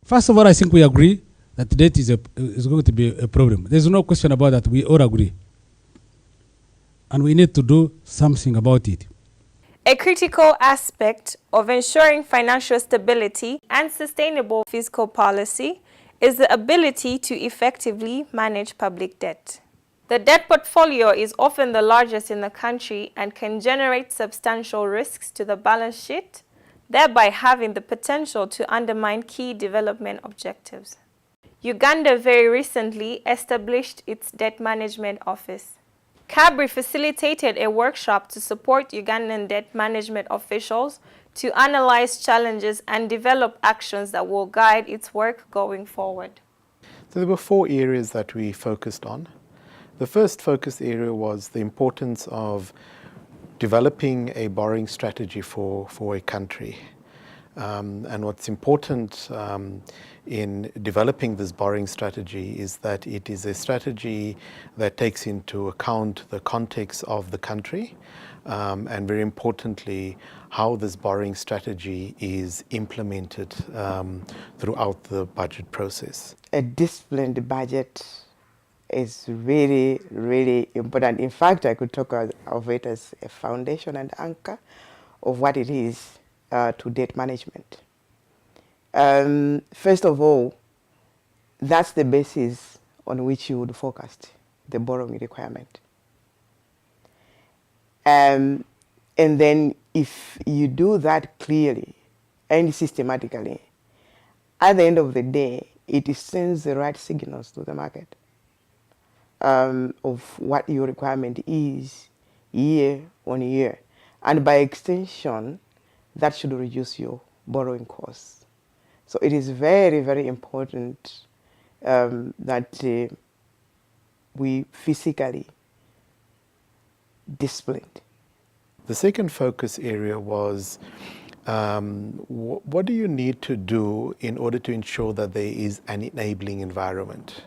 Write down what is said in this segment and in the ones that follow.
First of all, I think we agree that debt is going to be a problem. There's no question about that. We all agree. And we need to do something about it. A critical aspect of ensuring financial stability and sustainable fiscal policy is the ability to effectively manage public debt. The debt portfolio is often the largest in the country and can generate substantial risks to the balance sheet, thereby having the potential to undermine key development objectives. Uganda very recently established its Debt Management Office. CABRI facilitated a workshop to support Ugandan debt management officials to analyze challenges and develop actions that will guide its work going forward. So there were 4 areas that we focused on. The first focus area was the importance of developing a borrowing strategy for a country. And what's important in developing this borrowing strategy is that it is a strategy that takes into account the context of the country, and very importantly, how this borrowing strategy is implemented throughout the budget process. A disciplined budget is really, really important. In fact, I could talk of it as a foundation and anchor of what it is to debt management. First of all, that's the basis on which you would forecast the borrowing requirement. And then if you do that clearly and systematically, at the end of the day, it sends the right signals to the market of what your requirement is year on year. And by extension, that should reduce your borrowing costs. So it is very, very important that we physically disciplined. The second focus area was what do you need to do in order to ensure that there is an enabling environment?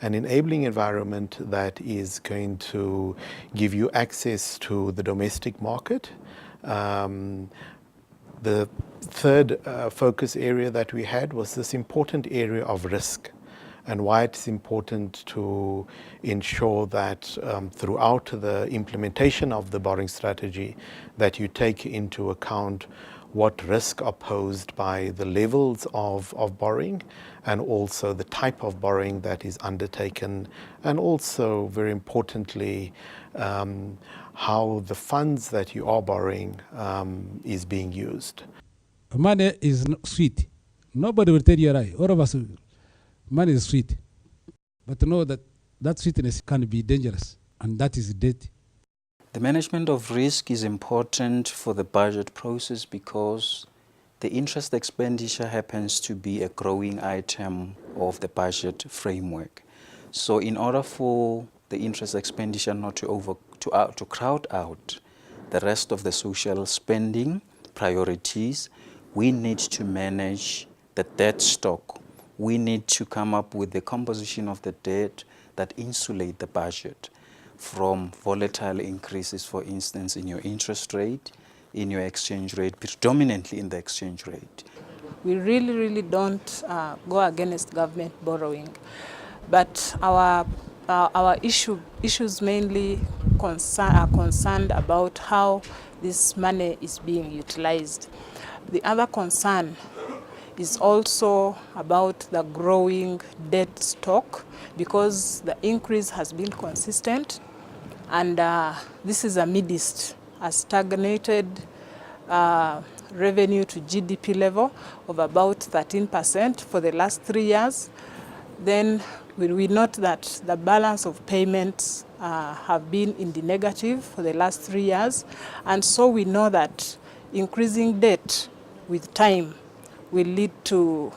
An enabling environment that is going to give you access to the domestic market. The third focus area that we had was this important area of risk, and why it's important to ensure that throughout the implementation of the borrowing strategy that you take into account what risk are posed by the levels of borrowing, and also the type of borrowing that is undertaken, and also very importantly how the funds that you are borrowing is being used. Money is sweet. Nobody will tell you right. All of us, money is sweet. But know that that sweetness can be dangerous, and that is debt. The management of risk is important for the budget process because the interest expenditure happens to be a growing item of the budget framework. So in order for the interest expenditure not to crowd out the rest of the social spending priorities, we need to manage the debt stock. We need to come up with the composition of the debt that insulate the budget from volatile increases, for instance, in your interest rate, in your exchange rate, predominantly in the exchange rate. We really don't go against government borrowing, but our issues mainly are concerned about how this money is being utilized. The other concern is also about the growing debt stock, because the increase has been consistent, and this is amidst a stagnated revenue to GDP level of about 13% for the last 3 years. Then we note that the balance of payments have been in the negative for the last 3 years, and so we know that increasing debt with time will lead to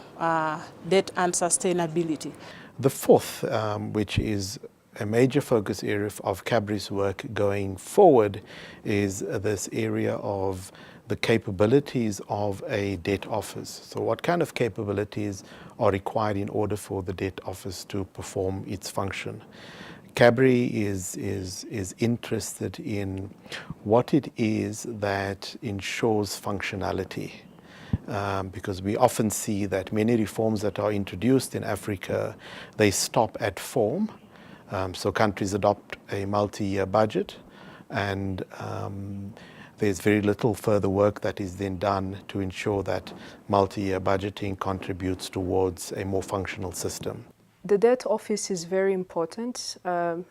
debt unsustainability. The fourth, which is a major focus area of CABRI's work going forward, is this area of the capabilities of a debt office. So what kind of capabilities are required in order for the debt office to perform its function? CABRI is interested in what it is that ensures functionality. because we often see that many reforms that are introduced in Africa, they stop at form. So countries adopt a multi-year budget, and there's very little further work that is then done to ensure that multi-year budgeting contributes towards a more functional system. The Dette office is very important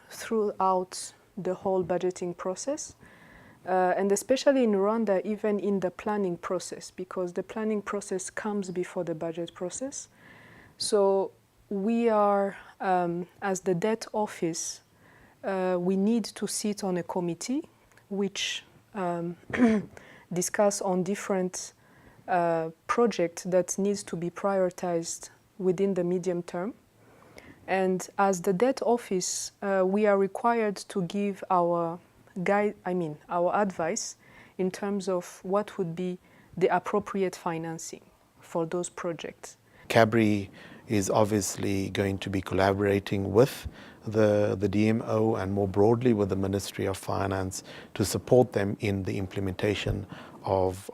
throughout the whole budgeting process, and especially in Rwanda, even in the planning process, because the planning process comes before the budget process. So we are, as the Dette office, we need to sit on a committee which discuss on different projects that needs to be prioritized within the medium term. And as the Dette office, we are required to give our our advice in terms of what would be the appropriate financing for those projects. CABRI is obviously going to be collaborating with the DMO and more broadly with the Ministry of Finance to support them in the implementation of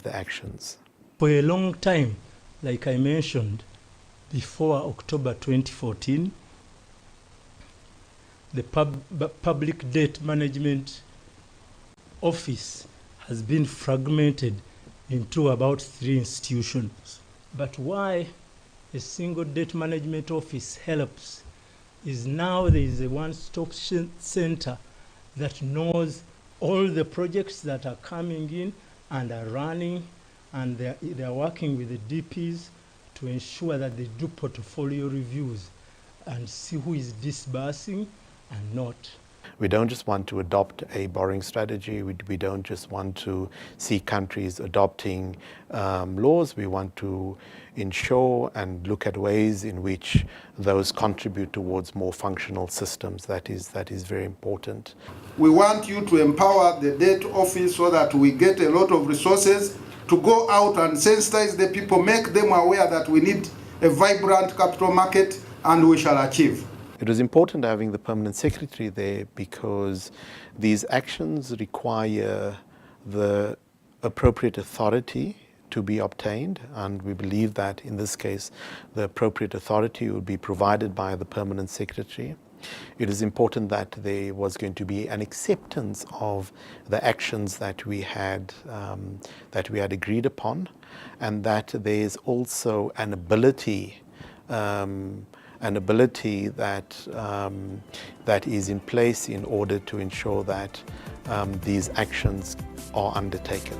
the actions. For a long time, like I mentioned, before October 2014, the Public Debt Management Office has been fragmented into about 3 institutions. But why a single debt management office helps is now there is a one-stop center that knows all the projects that are coming in and are running, and they are working with the DPs to ensure that they do portfolio reviews and see who is disbursing and not. We don't just want to adopt a borrowing strategy. We don't just want to see countries adopting laws. We want to ensure and look at ways in which those contribute towards more functional systems. That is very important. We want you to empower the Dette office so that we get a lot of resources to go out and sensitize the people, make them aware that we need a vibrant capital market, and we shall achieve. It was important having the permanent secretary there because these actions require the appropriate authority to be obtained, and we believe that in this case the appropriate authority would be provided by the permanent secretary. It is important that there was going to be an acceptance of the actions that we had agreed upon, and that there is also an ability that is in place in order to ensure that these actions are undertaken.